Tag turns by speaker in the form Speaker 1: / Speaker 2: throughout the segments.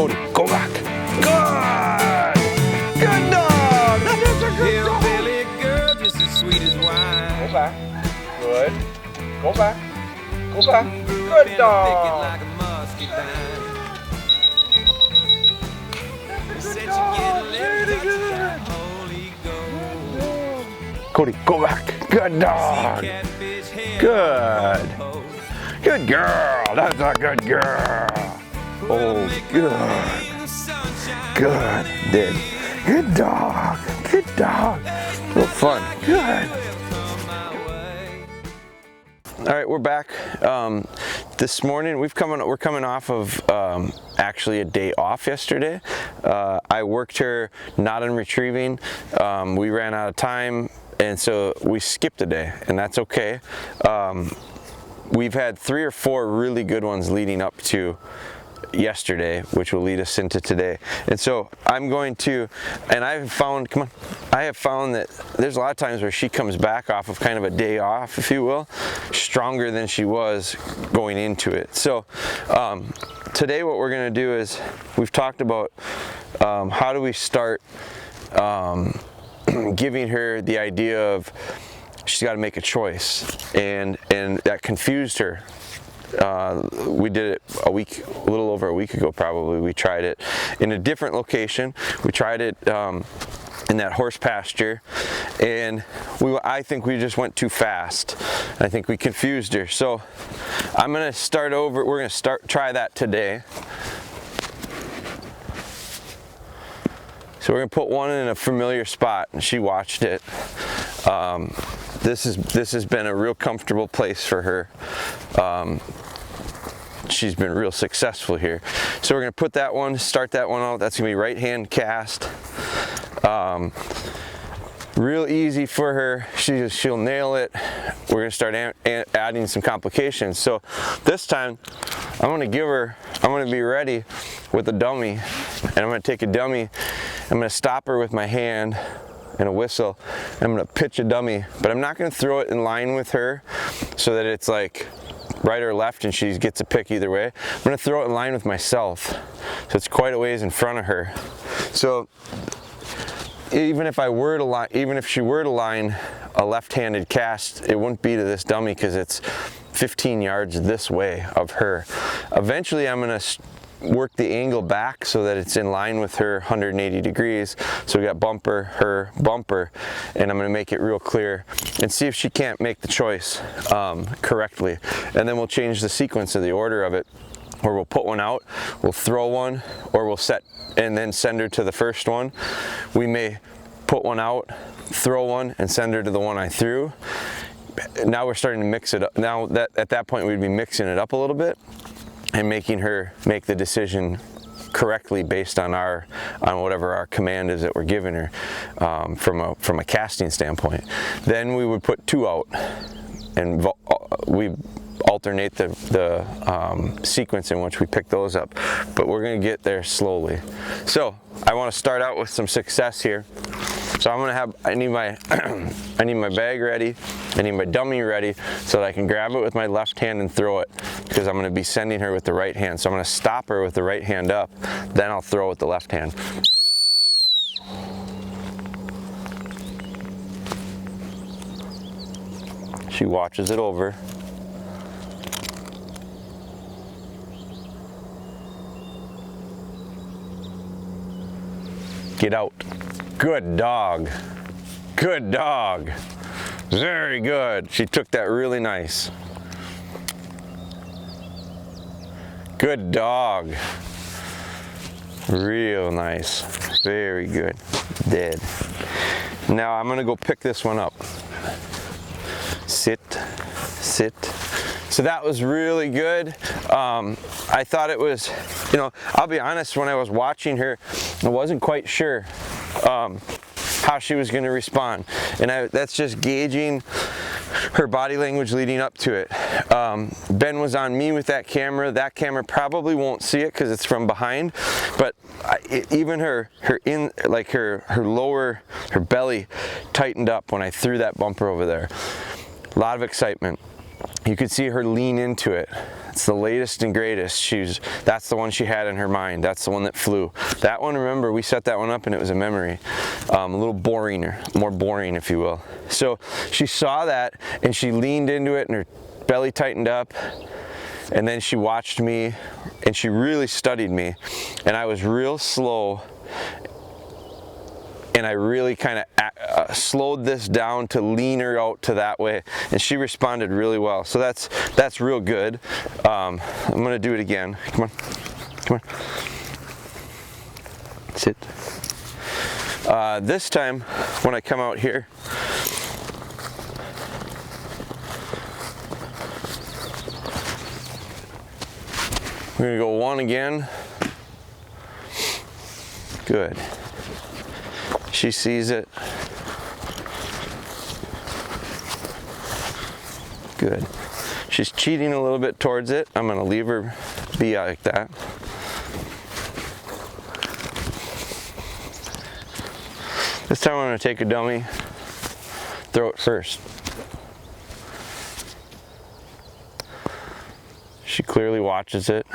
Speaker 1: Cody, go back. Good! Good dog! That's a good dog!
Speaker 2: Hillbilly girl, just as sweet as wine.
Speaker 1: Go back. Good. Go back. Go back. Good dog!
Speaker 2: Like a muscadine.
Speaker 1: Good dog! Very good! Cody, go back. Good dog! Good! Good girl! That's a good girl! Oh, good! Good! Did. Good dog! Good dog! Real fun. Good! All right, we're back. This morning we're coming off of actually a day off yesterday. I worked her not in retrieving. We ran out of time, and so we skipped a day, and that's okay. We've had 3 or 4 really good ones leading up to yesterday, which will lead us into today. And so I'm going to, and I have found that there's a lot of times where she comes back off of kind of a day off, if you will, stronger than she was going into it. So today what we're going to do is, we've talked about how do we start giving her the idea of she's got to make a choice, and that confused her. We did it a little over a week ago probably. We tried it in a different location. We tried it in that horse pasture, and I think we just went too fast. I think we confused her. So I'm gonna start over. We're gonna try that today. So we're gonna put one in a familiar spot, and she watched it. This has been a real comfortable place for her. She's been real successful here. So we're gonna put that one, start that one out. That's gonna be right hand cast. Real easy for her. She'll nail it. We're gonna start adding some complications. So this time, I'm gonna be ready with a dummy, and I'm gonna take a dummy. I'm gonna stop her with my hand and a whistle. I'm gonna pitch a dummy, but I'm not gonna throw it in line with her so that it's like right or left and she gets a pick either way. I'm gonna throw it in line with myself, so it's quite a ways in front of her. So even if she were to line a left-handed cast, it wouldn't be to this dummy because it's 15 yards this way of her. Eventually I'm gonna work the angle back so that it's in line with her 180 degrees. So we got bumper, her, bumper, and I'm gonna make it real clear and see if she can't make the choice correctly. And then we'll change the sequence of the order of it, or we'll put one out, we'll throw one, or we'll set and then send her to the first one. We may put one out, throw one, and send her to the one I threw. Now we're starting to mix it up. Now at that point we'd be mixing it up a little bit and making her make the decision correctly based on whatever our command is that we're giving her from a casting standpoint. Then we would put 2 out, and we alternate the sequence in which we pick those up, but we're going to get there slowly. So I want to start out with some success here. So I need my bag ready, I need my dummy ready so that I can grab it with my left hand and throw it, because I'm going to be sending her with the right hand. So I'm going to stop her with the right hand up, then I'll throw with the left hand. She watches it over. Get out. Good dog. Good dog. Very good. She took that really nice. Good dog. Real nice. Very good. Dead. Now I'm gonna go pick this one up. Sit. Sit. So that was really good. I thought it was, I'll be honest, when I was watching her, I wasn't quite sure how she was going to respond, and that's just gauging her body language leading up to it. Ben was on me with that camera. That camera probably won't see it because it's from behind, but even her belly tightened up when I threw that bumper over there. A lot of excitement. you could see her lean into it. It's the latest and greatest. That's the one she had in her mind. That's the one that flew. That one, remember, we set that one up and it was a memory. A little more boring, if you will. So she saw that and she leaned into it and her belly tightened up. And then she watched me and she really studied me. And I was real slow. And I really kind of slowed this down to lean her out to that way, and she responded really well. So that's real good. I'm gonna do it again. Come on, come on. Sit. This time, when I come out here, we're gonna go one again. Good. She sees it. Good. She's cheating a little bit towards it. I'm gonna leave her be like that. This time I'm gonna take a dummy, throw it first. She clearly watches it.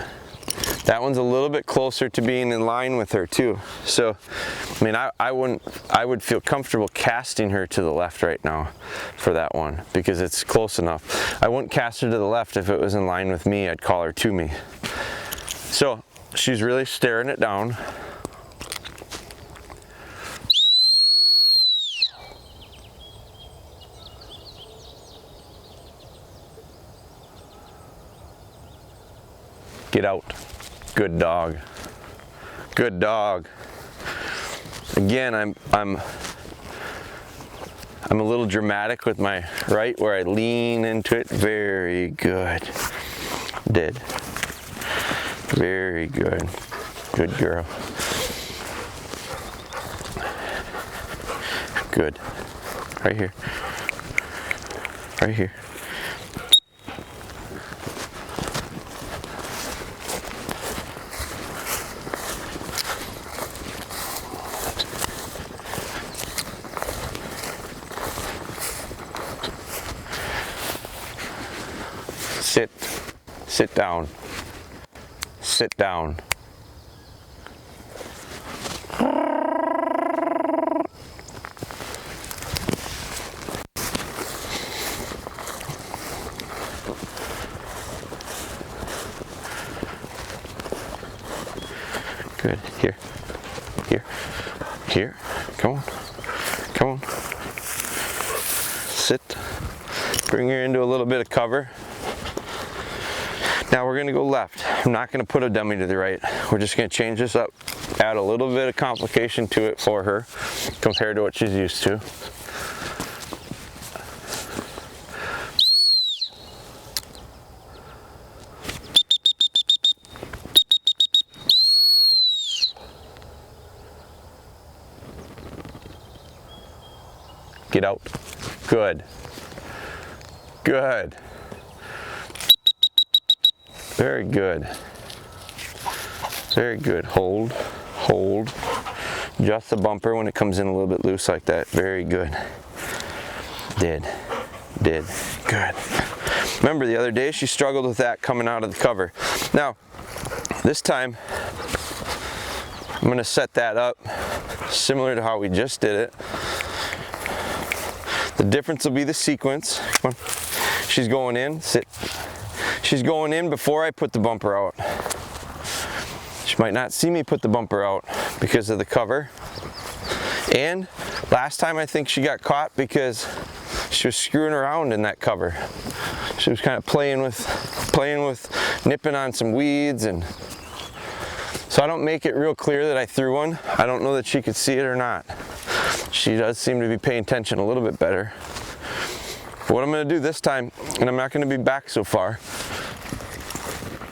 Speaker 1: That one's a little bit closer to being in line with her too. So, I mean, I would feel comfortable casting her to the left right now for that one because it's close enough. I wouldn't cast her to the left if it was in line with me. I'd call her to me. So she's really staring it down. Get out. Good dog. Good dog. Again, I'm a little dramatic with my right where I lean into it. Very good. Did. Very good. Good girl. Good. Right here. Right here. Sit down. Sit down. Good. Here. Here. Here. Come on. Come on. Sit. Bring her into a little bit of cover. Now we're going to go left. I'm not going to put a dummy to the right. We're just going to change this up, add a little bit of complication to it for her compared to what she's used to. Get out. Good. Good. Very good. Very good. Hold, hold. Adjust the bumper when it comes in a little bit loose like that. Very good. Did. Good. Remember the other day she struggled with that coming out of the cover. Now, this time I'm going to set that up similar to how we just did it. The difference will be the sequence. Come on. She's going in. Sit. She's going in before I put the bumper out. She might not see me put the bumper out because of the cover. And last time I think she got caught because she was screwing around in that cover. She was kind of playing with nipping on some weeds, and so I don't make it real clear that I threw one. I don't know that she could see it or not. She does seem to be paying attention a little bit better. But what I'm going to do this time, and I'm not going to be back so far,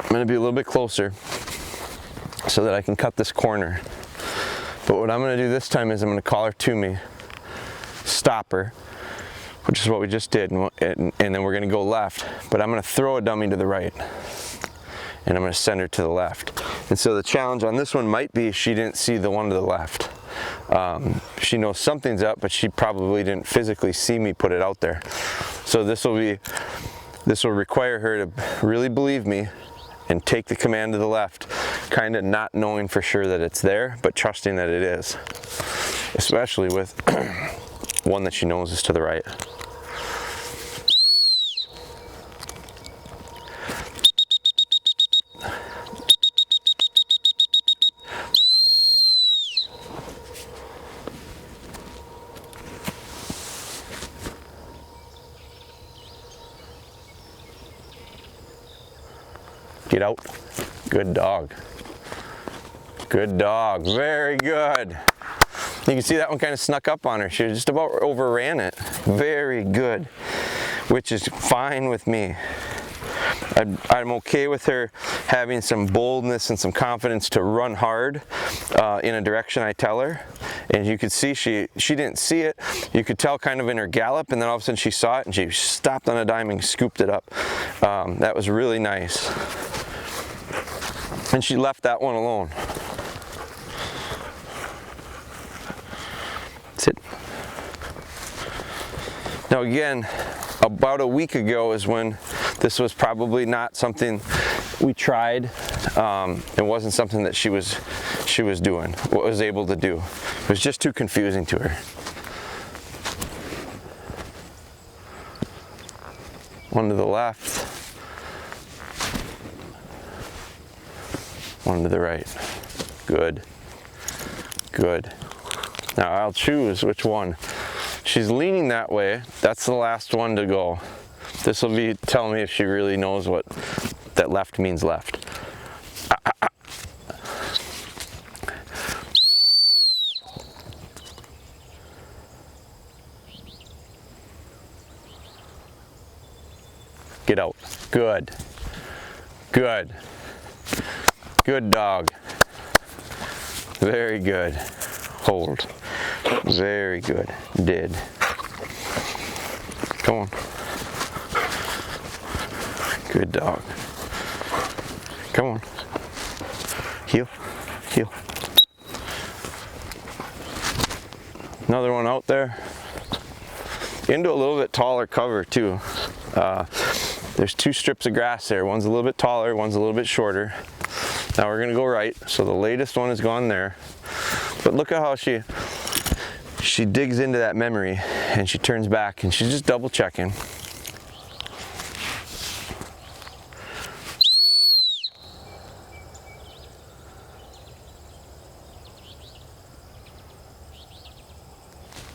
Speaker 1: I'm going to be a little bit closer so that I can cut this corner. But what I'm going to do this time is I'm going to call her to me, stop her, which is what we just did, and then we're going to go left. But I'm going to throw a dummy to the right, and I'm going to send her to the left. And so the challenge on this one might be she didn't see the one to the left. She knows something's up, but she probably didn't physically see me put it out there. So this will be This will require her to really believe me and take the command to the left, kind of not knowing for sure that it's there, but trusting that it is, especially with one that she knows is to the right. Get out. Good dog. Good dog. Very good. You can see that one kind of snuck up on her. She just about overran it. Very good. Which is fine with me. I'm okay with her having some boldness and some confidence to run hard in a direction I tell her. And you could see she didn't see it. You could tell kind of in her gallop, and then all of a sudden she saw it and she stopped on a dime and scooped it up. That was really nice. And she left that one alone. Sit. Now again, about a week ago is when this was probably not something we tried. It wasn't something that she was doing, was able to do. It was just too confusing to her. One to the left. One to the right. Good. Good. Now I'll choose which one. She's leaning that way. That's the last one to go. This will be telling me if she really knows what that left means left. Get out. Good. Good. Good dog. Very good. Hold. Very good. Did. Come on. Good dog. Come on. Heel. Heel. Another one out there. Into a little bit taller cover too. There's two strips of grass there. One's a little bit taller, one's a little bit shorter. Now we're gonna go right. So the latest one is gone there. But look at how she digs into that memory and she turns back and she's just double checking.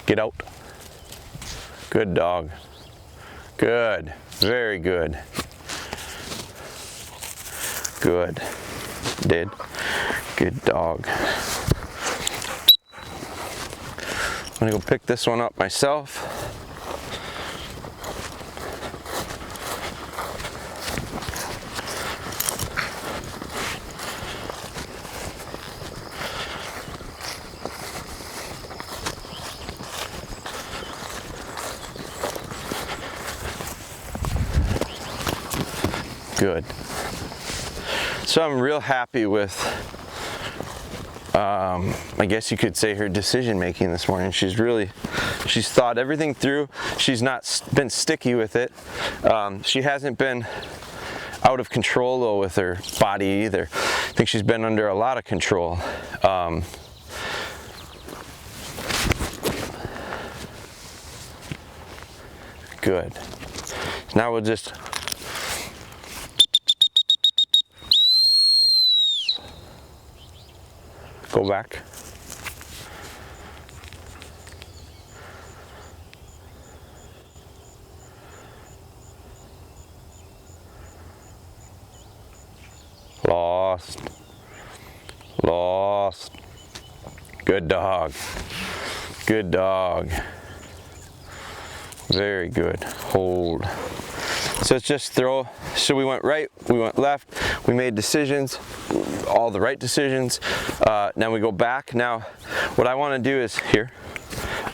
Speaker 1: Get out. Good dog. Good. Very good. Good. Did. Good dog. I'm gonna go pick this one up myself. Good. So I'm real happy with, I guess you could say, her decision making this morning. She's thought everything through. She's not been sticky with it. She hasn't been out of control though with her body either. I think she's been under a lot of control. Good. Now we'll just go back. Lost. Lost. Good dog. Good dog. Very good. Hold. So it's just throw. So we went right, we went left, we made decisions, all the right decisions. Now we go back. Now what I want to do is here.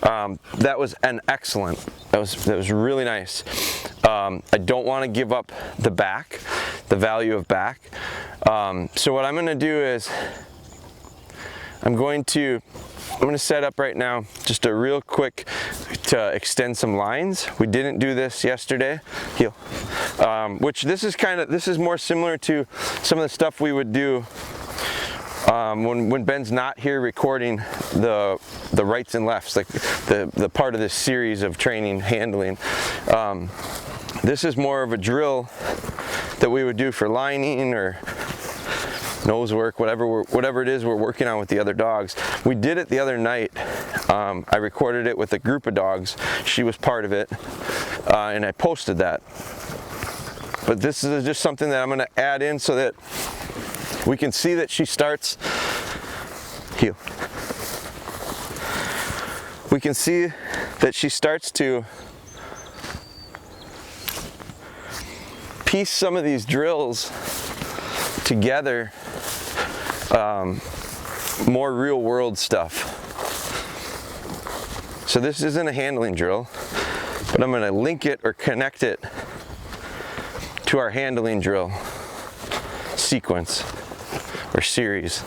Speaker 1: That was an excellent. That was really nice. I don't want to give up the back, the value of back. So what I'm going to do is I'm going to set up right now just a real quick to extend some lines. We didn't do this yesterday, heel. Which this is more similar to some of the stuff we would do when Ben's not here recording the rights and lefts, like the part of this series of training handling. This is more of a drill that we would do for lining or nose work, whatever it is we're working on with the other dogs. We did it the other night. I recorded it with a group of dogs. She was part of it, and I posted that. But this is just something that I'm going to add in so that we can see that she starts heel. We can see that she starts to piece some of these drills together, more real world stuff. So this isn't a handling drill, but I'm going to link it or connect it to our handling drill sequence or series.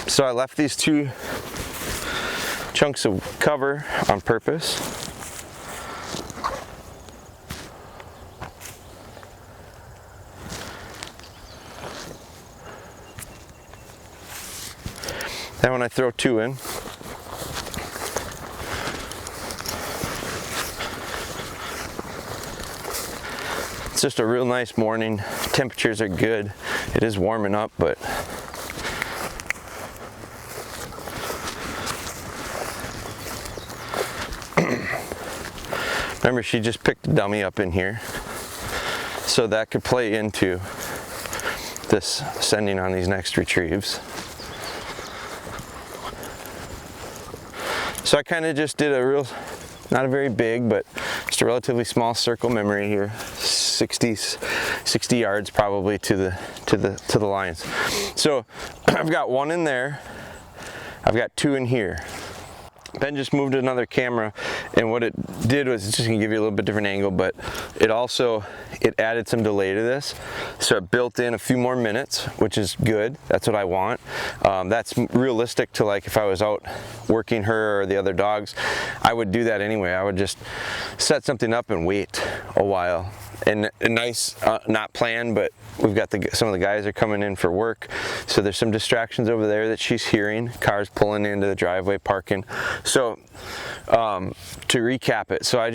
Speaker 1: So I left these two chunks of cover on purpose. Then when I throw two in, it's just a real nice morning. Temperatures are good. It is warming up, but remember, she just picked a dummy up in here, so that could play into this sending on these next retrieves. So I kind of just did a real, not a very big, but just a relatively small circle memory here, 60 yards probably to the lines. So I've got one in there, I've got two in here. Ben just moved another camera, and what it did was, it's just gonna give you a little bit different angle, but it added some delay to this. So it built in a few more minutes, which is good. That's what I want. That's realistic to, like, if I was out working her or the other dogs, I would do that anyway. I would just set something up and wait a while. And a nice, not planned, but we've got some of the guys are coming in for work, so there's some distractions over there that she's hearing, cars pulling into the driveway, parking. So to recap it, so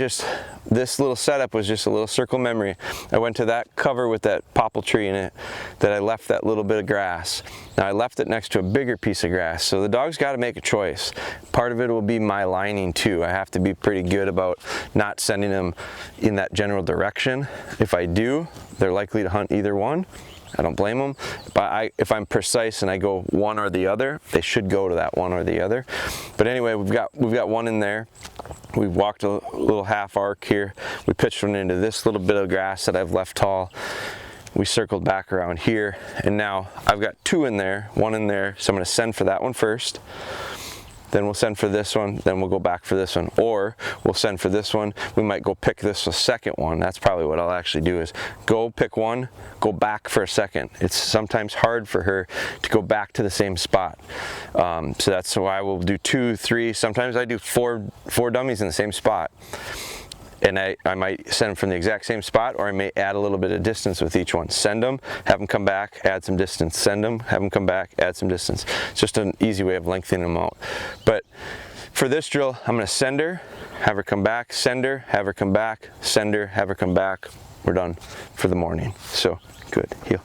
Speaker 1: this little setup was just a little circle memory. I went to that cover with that popple tree in it, that I left that little bit of grass. Now I left it next to a bigger piece of grass, so the dog's got to make a choice. Part of it will be my lining too. I have to be pretty good about not sending them in that general direction. If I do, they're likely to hunt either one. I don't blame them, but if I'm precise and I go one or the other, they should go to that one or the other. But anyway, we've got one in there. We walked a little half arc here. We pitched one into this little bit of grass that I've left tall. We circled back around here, and now I've got two in there, one in there, so I'm going to send for that one first. Then we'll send for this one, then we'll go back for this one. Or we'll send for this one, we might go pick this second one. That's probably what I'll actually do, is go pick one, go back for a second. It's sometimes hard for her to go back to the same spot. So that's why we'll do 2, 3, sometimes I do four dummies in the same spot. And I might send them from the exact same spot, or I may add a little bit of distance with each one. Send them, have them come back, add some distance. Send them, have them come back, add some distance. It's just an easy way of lengthening them out. But for this drill, I'm going to send her, have her come back, send her, have her come back, send her, have her come back. We're done for the morning. So good, heel.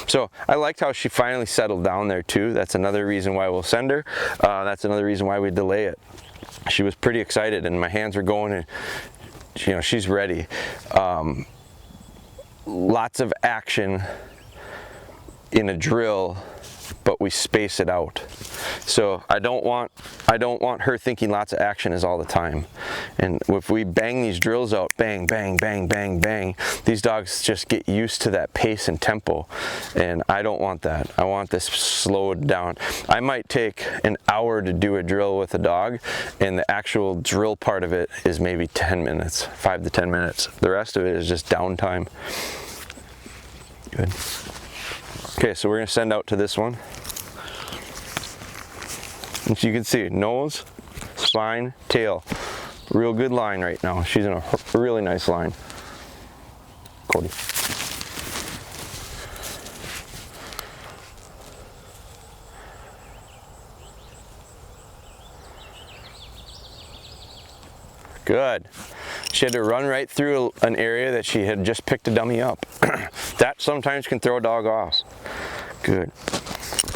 Speaker 1: So I liked how she finally settled down there too. That's another reason why we'll send her. That's another reason why we delay it. She was pretty excited, and my hands were going, and you know, she's ready. Lots of action in a drill, but we space it out. So I don't want her thinking lots of action is all the time. And if we bang these drills out, bang, bang, bang, bang, bang, these dogs just get used to that pace and tempo. And I don't want that. I want this slowed down. I might take an hour to do a drill with a dog, and the actual drill part of it is maybe 10 minutes, 5 to 10 minutes. The rest of it is just downtime. Good. Okay, so we're gonna send out to this one. As you can see, nose, spine, tail. Real good line right now. She's in a really nice line. Cody. Good. She had to run right through an area that she had just picked a dummy up. That sometimes can throw a dog off. Good.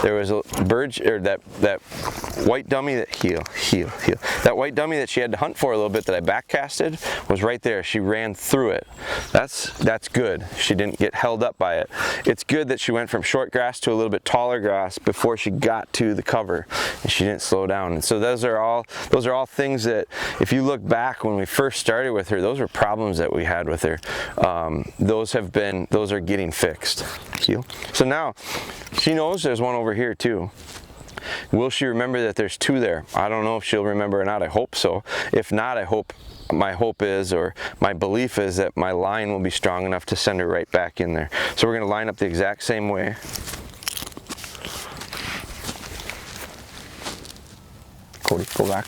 Speaker 1: There was a bird, or that white dummy that that white dummy that she had to hunt for a little bit that I back casted was right there. She ran through it. That's good. She didn't get held up by it. It's good that she went from short grass to a little bit taller grass before she got to the cover, and she didn't slow down. And so those are all things that, if you look back when we first started with her, those were problems that we had with her. Those are getting fixed. So now she knows there's one over here too. Will she remember that there's two there? I don't know if she'll remember or not. I hope so. If not, my hope is, or my belief is, that my line will be strong enough to send her right back in there. So we're going to line up the exact same way. Cody, go back.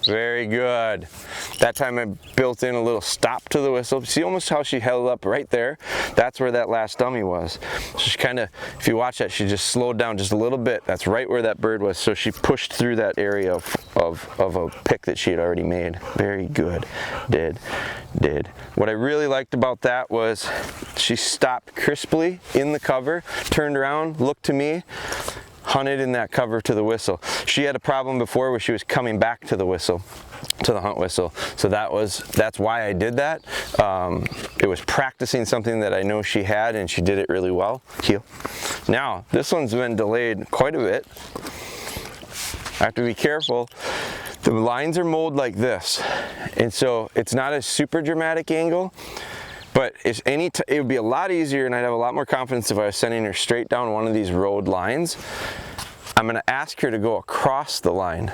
Speaker 1: Very good. That time I built in a little stop to the whistle. See almost how she held up right there? That's where that last dummy was. So she kind of, if you watch that, she just slowed down just a little bit. That's right where that bird was. So she pushed through that area of a pick that she had already made. Very good. Did. What I really liked about that was she stopped crisply in the cover, turned around, looked to me, hunted in that cover to the whistle. She had a problem before where she was coming back to the whistle, to the hunt whistle. So that's why I did that. It was practicing something that I know she had, and she did it really well. Heel. Now, this one's been delayed quite a bit. I have to be careful. The lines are mowed like this, and so it's not a super dramatic angle. But it would be a lot easier, and I'd have a lot more confidence if I was sending her straight down one of these road lines. I'm going to ask her to go across the line.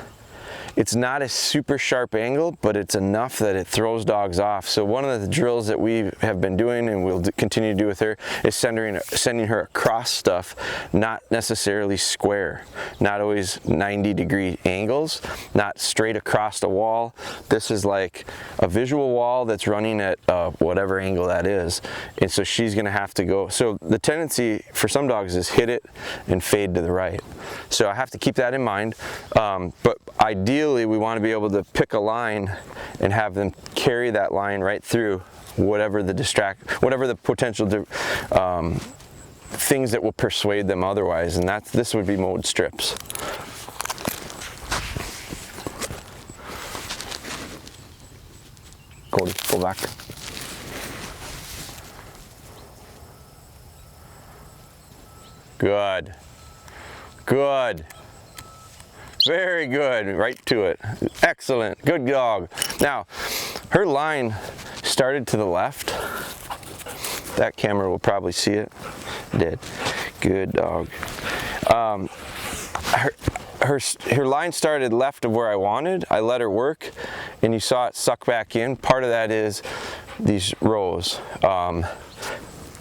Speaker 1: It's not a super sharp angle, but it's enough that it throws dogs off. So one of the drills that we have been doing, and we'll continue to do with her, is sending her across stuff, not necessarily square, not always 90-degree angles, not straight across the wall. This is like a visual wall that's running at whatever angle that is, and so she's going to have to go. So the tendency for some dogs is hit it and fade to the right. So I have to keep that in mind, but ideally we want to be able to pick a line and have them carry that line right through whatever the potential things that will persuade them otherwise, and this would be mowed strips. Cody, go back. Good. Good. Very good, right to it. Excellent, good dog. Now, her line started to the left. That camera will probably see it. Did. Good dog. Her line started left of where I wanted. I let her work, and you saw it suck back in. Part of that is these rows.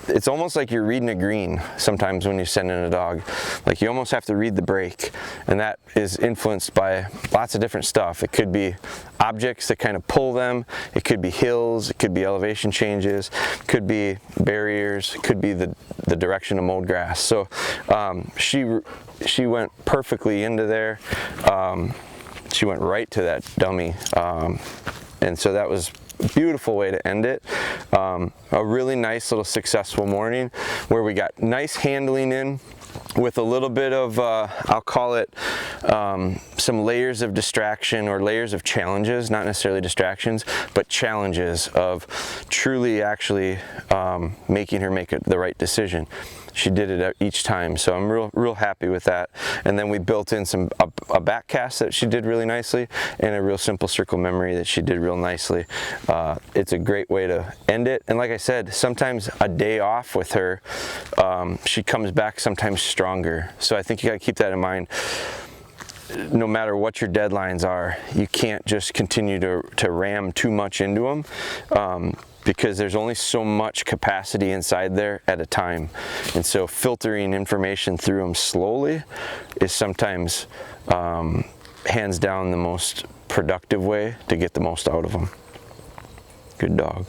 Speaker 1: It's almost like you're reading a green sometimes when you send in a dog. Like you almost have to read the break, and that is influenced by lots of different stuff. It could be objects that kind of pull them, it could be hills, it could be elevation changes, it could be barriers, it could be the direction of mowed grass. So she went perfectly into there. She went right to that dummy, and so that was beautiful way to end it. A really nice little successful morning where we got nice handling in with a little bit of I'll call it some layers of distraction or layers of challenges, not necessarily distractions, but challenges of truly actually making her make the right decision. she did it each time. So I'm real happy with that. And then we built in a back cast that she did really nicely, and a real simple circle memory that she did real nicely. It's a great way to end it. And like I said, sometimes a day off with her, she comes back sometimes stronger. So I think you got to keep that in mind. No matter what your deadlines are, you can't just continue to ram too much into them, because there's only so much capacity inside there at a time. And so filtering information through them slowly is sometimes hands down the most productive way to get the most out of them. Good dog.